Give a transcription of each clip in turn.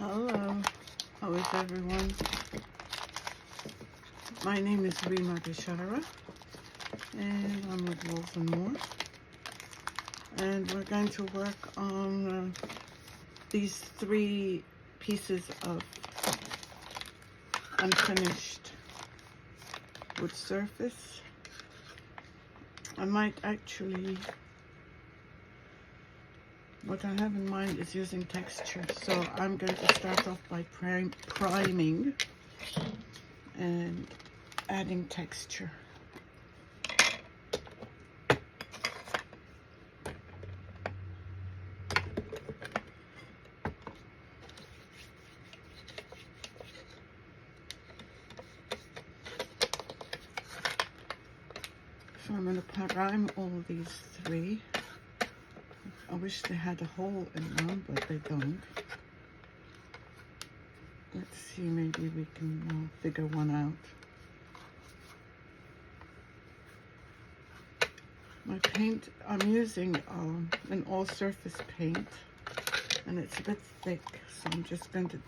Hello, how is everyone? My name is Rima Bechara, and I'm with Wolves and More. And we're going to work on these 3 pieces of unfinished wood surface. I might actually, what I have in mind is using texture. So I'm going to start off by priming and adding texture. So I'm going to prime all these 3. I wish they had a hole in them, but they don't. Let's see, maybe we can figure one out. My paint, I'm using an all-surface paint, and it's a bit thick, so I'm just going to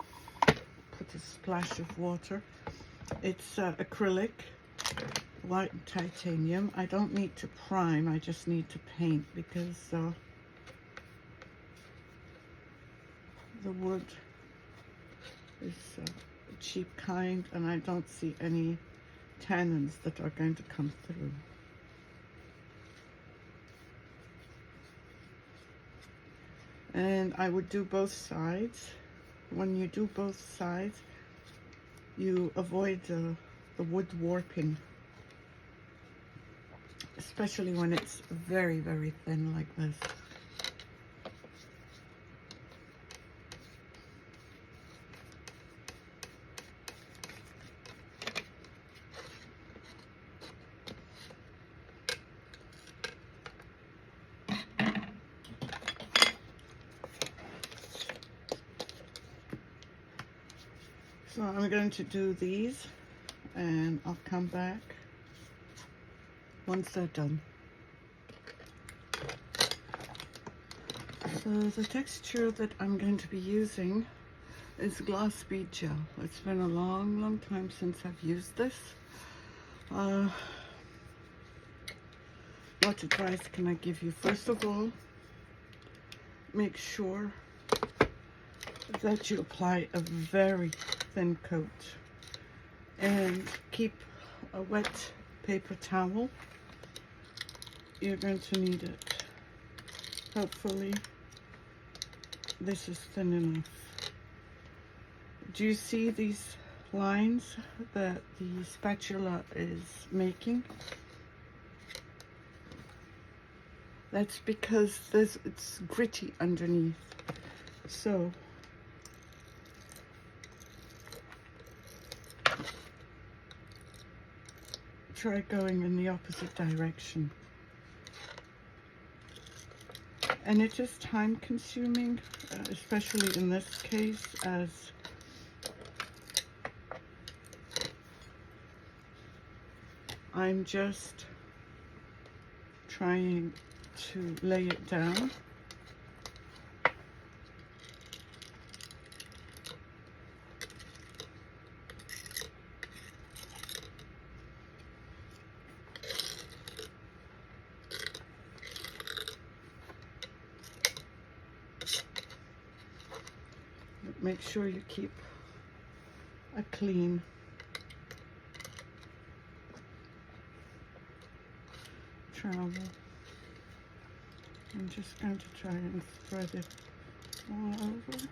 put a splash of water. It's acrylic, white and titanium. I don't need to prime, I just need to paint because the wood is a cheap kind, and I don't see any tannins that are going to come through. And I would do both sides. When you do both sides, you avoid the wood warping, especially when it's very, very thin like this. So I'm going to do these, and I'll come back once they're done. So the texture that I'm going to be using is glass bead gel. It's been a long, long time since I've used this. What advice can I give you? First of all, make sure that you apply a very thin coat, and keep a wet paper towel. You're going to need it. Hopefully this is thin enough. Do you see these lines that the spatula is making? That's because it's gritty underneath. So try going in the opposite direction. And it is time consuming, especially in this case, as I'm just trying to lay it down. Make sure you keep a clean trowel. I'm just going to try and spread it all over.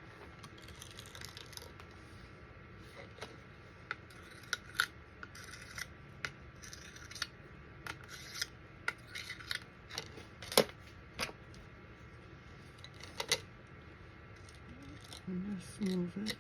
And just move it.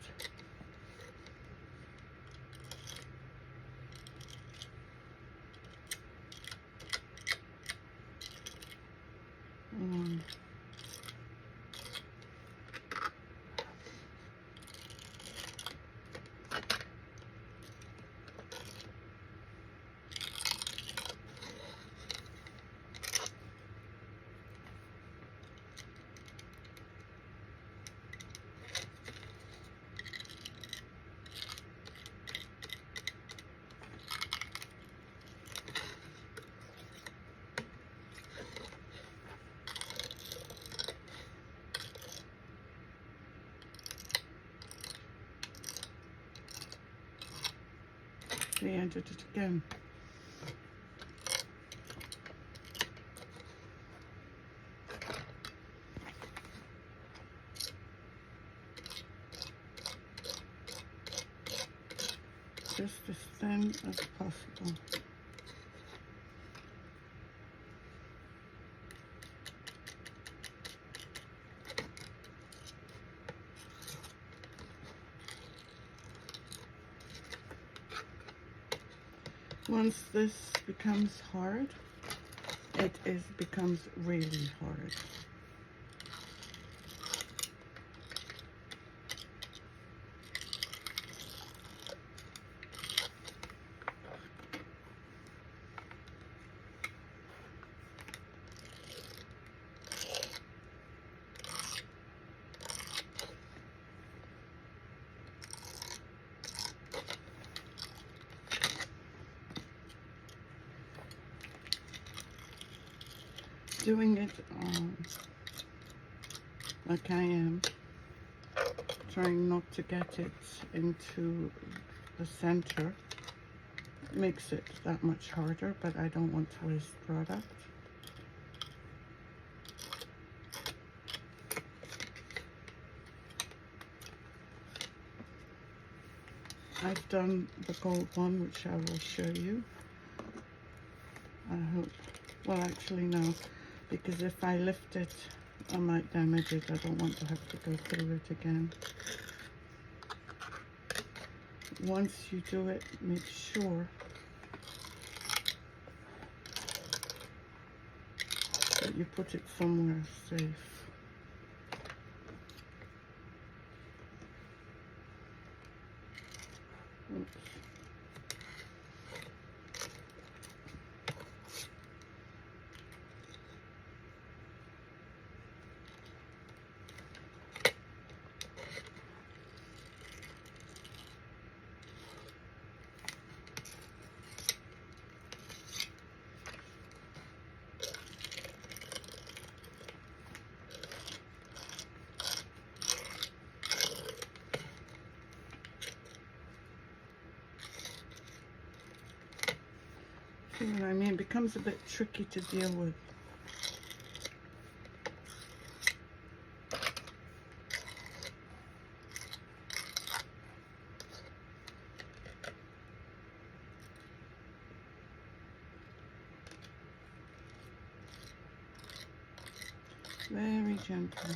See, I did it again. Just as thin as possible. Once this becomes hard, it becomes really hard. Doing it like I am, trying not to get it into the center, makes it that much harder, but I don't want to waste product. I've done the gold one, which I will show you. I hope, well actually no, because if I lift it, I might damage it. I don't want to have to go through it again. Once you do it, make sure that you put it somewhere safe. Oops. See what I mean? It becomes a bit tricky to deal with. Very gentle.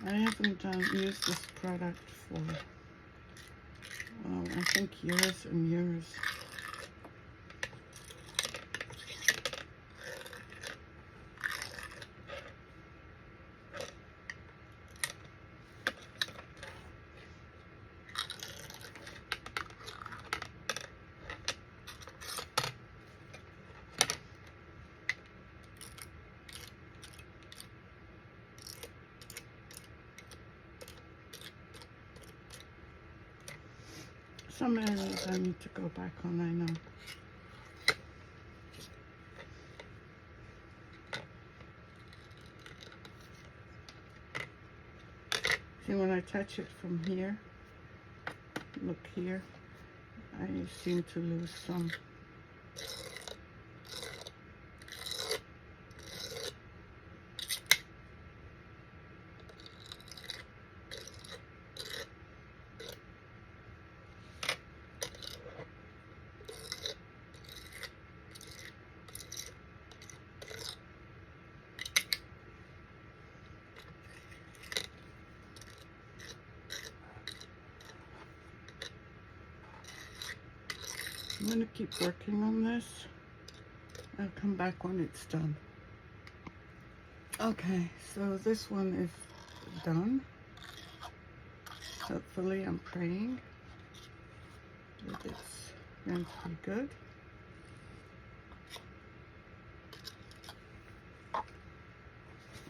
I haven't used this product for, well, I think years and years. Some areas I need to go back on, I know. See, when I touch it from here, look here, I seem to lose some. I'm going to keep working on this. I'll come back when it's done. Okay, so this one is done. Hopefully, I'm praying that it's going to be good.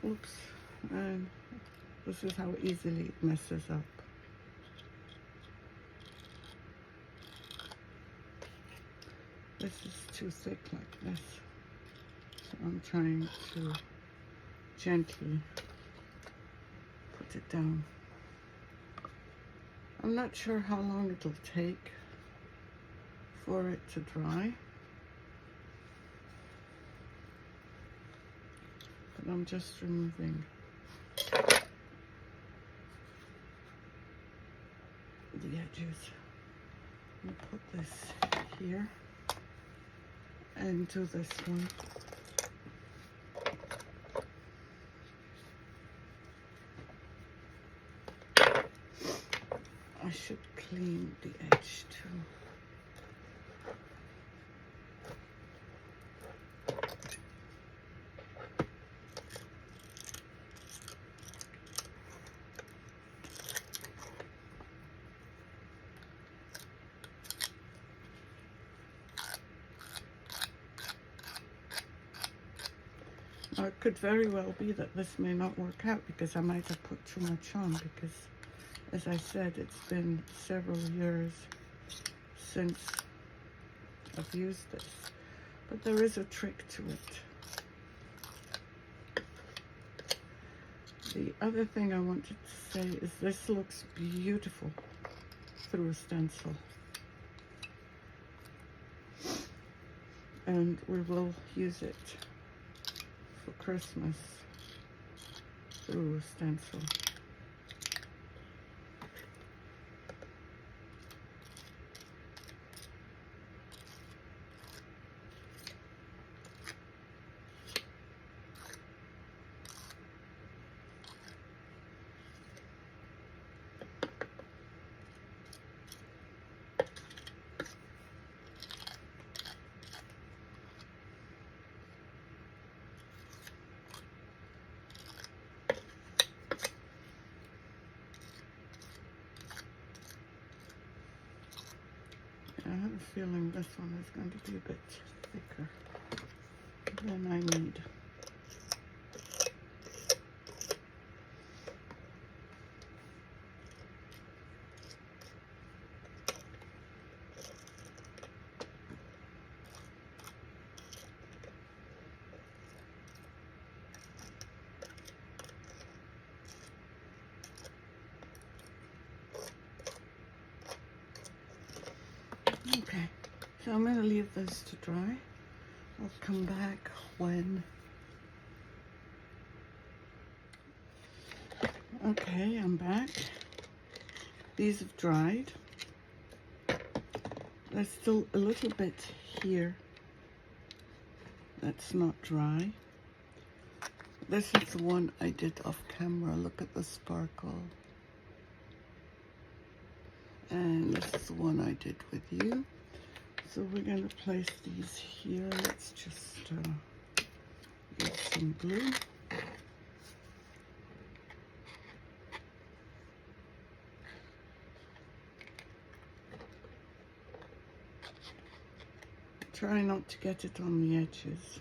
Oops. And this is how easily it messes up. This is too thick like this. So I'm trying to gently put it down. I'm not sure how long it'll take for it to dry. But I'm just removing the edges. I'm gonna put this here and do this one. I should clean the edge too. Now, it could very well be that this may not work out because I might have put too much on, because as I said, it's been several years since I've used this. But there is a trick to it. The other thing I wanted to say is this looks beautiful through a stencil. And we will use it for Christmas through a stencil. I have a feeling this one is going to be a bit thicker than I need. Okay, so I'm going to leave this to dry. I'll come back when... Okay, I'm back. These have dried. There's still a little bit here that's not dry. This is the one I did off camera. Look at the sparkle. And this is the one I did with you. So we're going to place these here. Let's just use some glue. Try not to get it on the edges.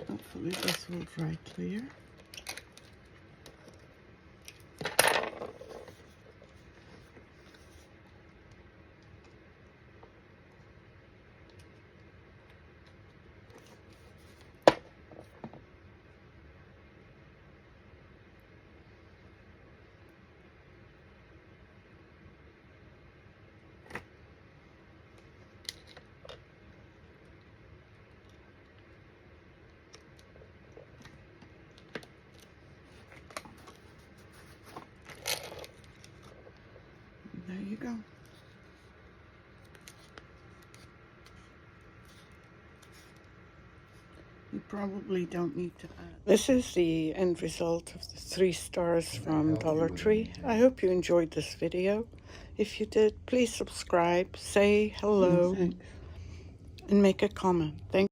Hopefully this will dry clear. There you go. You probably don't need to add. This is the end result of the 3 stars from Dollar Tree. I hope you enjoyed this video. If you did, please subscribe, say hello, and make a comment. Thank you.